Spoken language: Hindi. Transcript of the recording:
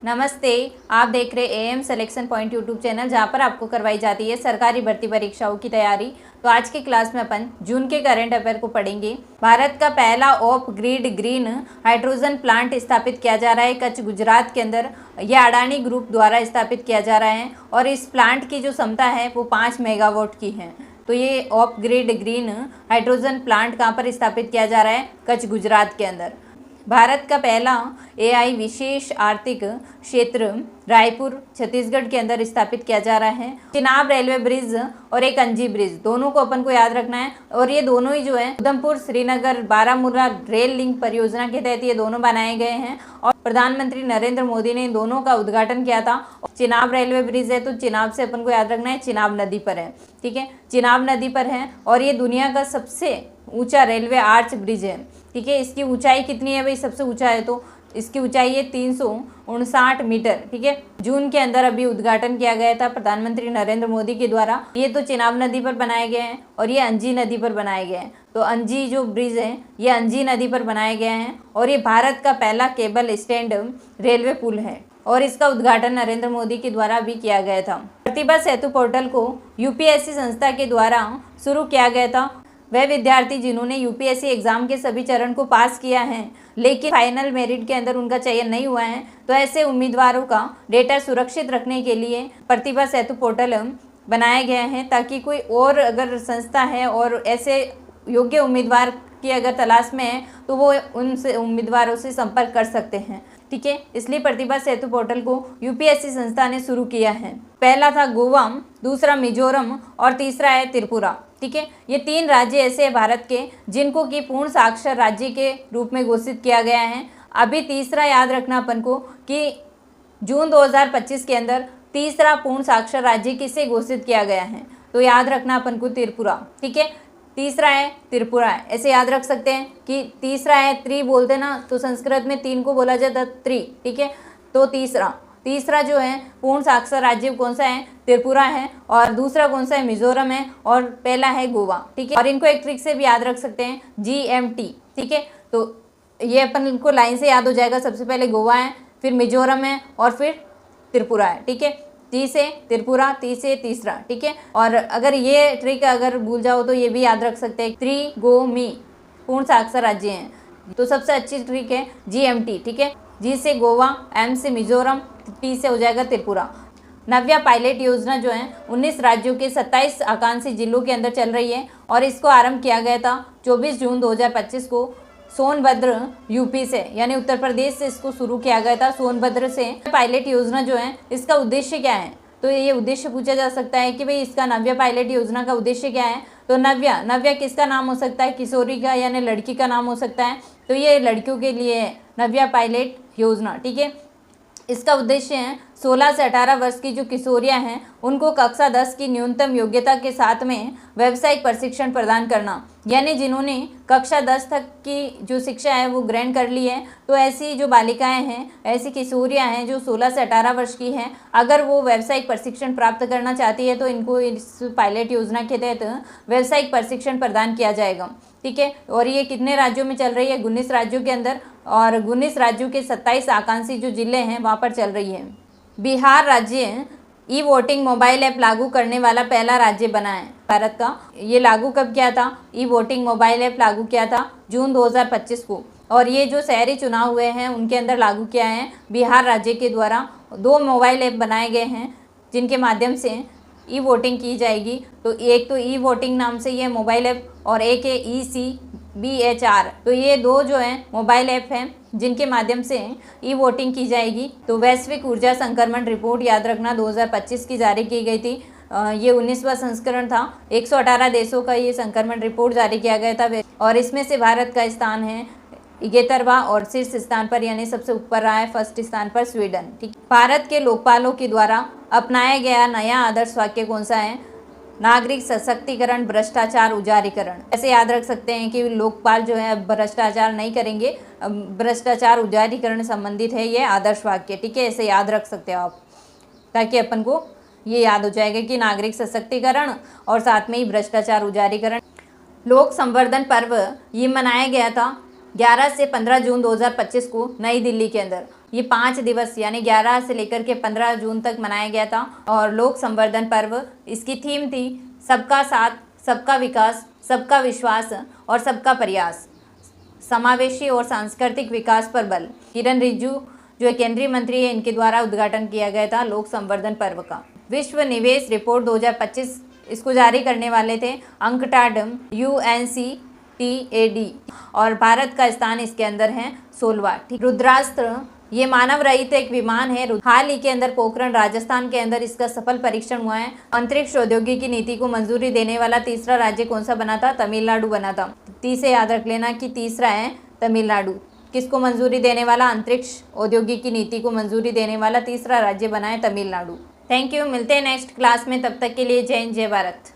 नमस्ते, आप देख रहे am selection point YouTube channel, जहां पर आपको करवाई जाती है सरकारी भर्ती परीक्षाओं की तैयारी। तो आज की क्लास में अपन जून के करंट अफेयर को पढ़ेंगे। भारत का पहला of grid green hydrogen plant स्थापित किया जा रहा है कच्छ गुजरात के अंदर। यह अडानी ग्रुप द्वारा स्थापित किया जा रहा है और इस प्लांट की जो क्षमता है वो 5 मेगावाट की है। तो ये of grid green hydrogen plant कहाँ पर स्थापित किया जा रहा है? कच्छ गुजरात के अंदर। भारत का पहला एआई विशेष आर्थिक क्षेत्र रायपुर छत्तीसगढ़ के अंदर स्थापित किया जा रहा है। चिनाब रेलवे ब्रिज और एक अंजी ब्रिज, दोनों को अपन को याद रखना है। और ये दोनों ही जो है उधमपुर श्रीनगर बारामूला रेल लिंक परियोजना के तहत ये दोनों बनाए गए हैं और प्रधानमंत्री नरेंद्र मोदी ने इन दोनों का उद्घाटन किया था। चिनाब रेलवे ब्रिज है तो चिनाब से अपन को याद रखना है, चिनाब नदी पर है। ठीक है, चिनाब नदी पर है और ये दुनिया का सबसे ऊंचा रेलवे आर्च ब्रिज है। ठीक है, इसकी ऊंचाई कितनी है भाई? सबसे ऊंचा है तो इसकी ऊंचाई है 359 मीटर। ठीक है, जून के अंदर अभी उद्घाटन किया गया था प्रधानमंत्री नरेंद्र मोदी के द्वारा। ये तो चिनाब नदी पर बनाए गए हैं और ये अंजी नदी पर बनाए गए हैं। तो अंजी जो ब्रिज है ये अंजी नदी पर बनाए गए हैं और ये भारत का पहला केबल स्टैंड रेलवे पुल है और इसका उद्घाटन नरेंद्र मोदी के द्वारा भी किया गया था। प्रतिभा सेतु पोर्टल को यूपीएससी संस्था के द्वारा शुरू किया गया था। वह विद्यार्थी जिन्होंने यूपीएससी एग्जाम के सभी चरण को पास किया है लेकिन फाइनल मेरिट के अंदर उनका चयन नहीं हुआ है, तो ऐसे उम्मीदवारों का डेटा सुरक्षित रखने के लिए प्रतिभा सेतु पोर्टल बनाया गया है, ताकि कोई और अगर संस्था है और ऐसे योग्य उम्मीदवार की अगर तलाश में है तो वो उनसे उम्मीदवारों से संपर्क कर सकते हैं। ठीक है, इसलिए प्रतिभा सेतु पोर्टल को यूपीएससी संस्था ने शुरू किया है। पहला था गोवा, दूसरा मिजोरम और तीसरा है त्रिपुरा। ठीक है, ये 3 राज्य ऐसे हैं भारत के जिनको कि पूर्ण साक्षर राज्य के रूप में घोषित किया गया है। अभी तीसरा याद रखना अपन को कि जून 2025 के अंदर तीसरा पूर्ण साक्षर राज्य किसे घोषित किया गया है, तो याद रखना अपन को त्रिपुरा। ठीक है, तीसरा है त्रिपुरा है, ऐसे याद रख सकते हैं कि तीसरा है त्रि बोलते ना, तो संस्कृत में 3 को बोला जाता त्रि। ठीक है, तो तीसरा जो है पूर्ण साक्षर राज्य कौन सा है? त्रिपुरा है। और दूसरा कौन सा है? मिजोरम है। और पहला है गोवा। ठीक है, और इनको एक ट्रिक से भी याद रख सकते हैं, GMT। ठीक है, तो ये अपन इनको लाइन से याद हो जाएगा। सबसे पहले गोवा है, फिर मिजोरम है और फिर त्रिपुरा है। ठीक है, ती से त्रिपुरा, ती से तीसरा। ठीक है, और अगर ये ट्रिक अगर भूल जाओ तो ये भी याद रख सकते हैं, त्रिगोमी पूर्ण साक्षर राज्य हैं। तो सबसे अच्छी ट्रिक है GMT। ठीक है, जी से गोवा, M से मिजोरम, T से हो जाएगा त्रिपुरा। नव्या पायलट योजना जो है 19 राज्यों के 27 आकांक्षी जिलों के अंदर चल रही है और इसको आरंभ किया गया था 24 जून 2025 को सोनभद्र यूपी से, यानी उत्तर प्रदेश से इसको शुरू किया गया था, सोनभद्र से। पायलट योजना जो है इसका उद्देश्य क्या है? तो ये उद्देश्य पूछा जा सकता है कि भाई इसका नव्या पायलट योजना का उद्देश्य क्या है? तो नव्या किसका नाम हो सकता है? किशोरी का यानी लड़की का नाम हो सकता है, तो ये लड़कियों के लिए है नव्या पायलट योजना। ठीक है, इसका उद्देश्य है 16 से 18 वर्ष की जो किशोरियां हैं उनको कक्षा 10 की न्यूनतम योग्यता के साथ में व्यावसायिक प्रशिक्षण प्रदान करना। यानी जिन्होंने कक्षा 10 तक की जो शिक्षा है वो ग्रहण कर ली है, तो ऐसी जो बालिकाएं हैं, ऐसी किशोरियां हैं जो 16 से 18 वर्ष की हैं, अगर वो व्यावसायिक प्रशिक्षण प्राप्त करना चाहती है तो इनको इस पायलट योजना के तहत व्यावसायिक प्रशिक्षण प्रदान किया जाएगा। ठीक है, और ये कितने राज्यों में चल रही है? 19 राज्यों के अंदर, और 19 राज्यों के 27 आकांक्षी जो जिले हैं वहाँ पर चल रही है। बिहार राज्य ई वोटिंग मोबाइल ऐप लागू करने वाला पहला राज्य बना है भारत का। ये लागू कब किया था? ई वोटिंग मोबाइल ऐप लागू किया था जून 2025 को, और ये जो शहरी चुनाव हुए हैं उनके अंदर लागू किया है बिहार राज्य के द्वारा। 2 मोबाइल ऐप बनाए गए हैं जिनके माध्यम से ई वोटिंग की जाएगी। तो एक तो ई वोटिंग नाम से ये मोबाइल ऐप और एक है ECBHR। तो ये 2 जो है मोबाइल ऐप हैं जिनके माध्यम से ई वोटिंग की जाएगी। तो वैश्विक ऊर्जा संक्रमण रिपोर्ट याद रखना 2025 की जारी की गई थी। ये 19वां संस्करण था। 118 देशों का ये संक्रमण रिपोर्ट जारी किया गया था और इसमें से भारत का स्थान है 71वां और शीर्ष स्थान पर, यानी सबसे ऊपर रहा है, फर्स्ट स्थान पर स्वीडन। ठीक, भारत के लोकपालों के द्वारा अपनाया गया नया आदर्श वाक्य कौन सा है? नागरिक सशक्तिकरण, भ्रष्टाचार उजारीकरण। ऐसे याद रख सकते हैं कि लोकपाल जो है अब भ्रष्टाचार नहीं करेंगे, भ्रष्टाचार उजारीकरण संबंधित है ये आदर्श वाक्य। ठीक है, ऐसे याद रख सकते हो आप, ताकि अपन को ये याद हो जाएगा कि नागरिक सशक्तिकरण और साथ में ही भ्रष्टाचार उजारीकरण। लोक संवर्धन पर्व ये मनाया गया था 11 से 15 जून 2025 को नई दिल्ली के अंदर। ये 5 दिवस यानी 11 से लेकर के 15 जून तक मनाया गया था। और लोक संवर्धन पर्व, इसकी थीम थी सबका साथ, सबका विकास, सबका विश्वास और सबका प्रयास, समावेशी और सांस्कृतिक विकास पर बल। किरण रिजिजू जो केंद्रीय मंत्री है, इनके द्वारा उद्घाटन किया गया था लोक संवर्धन पर्व का। विश्व निवेश रिपोर्ट 2025 इसको जारी करने वाले थे अंकटाड UNCTAD और भारत का स्थान इसके अंदर है 16वां। रुद्रास्त्र ये मानव रहित एक विमान है। हाल ही के अंदर पोखरण राजस्थान के अंदर इसका सफल परीक्षण हुआ है। अंतरिक्ष प्रौद्योगिकी नीति को मंजूरी देने वाला तीसरा राज्य कौन सा बना था? तमिलनाडु बना था। तीसरे याद रख लेना कि तीसरा है तमिलनाडु। किसको मंजूरी देने वाला? अंतरिक्ष औद्योगिकी नीति को मंजूरी देने वाला तीसरा राज्य बना है तमिलनाडु। थैंक यू, मिलते हैं नेक्स्ट क्लास में, तब तक के लिए जय हिंद, जय भारत।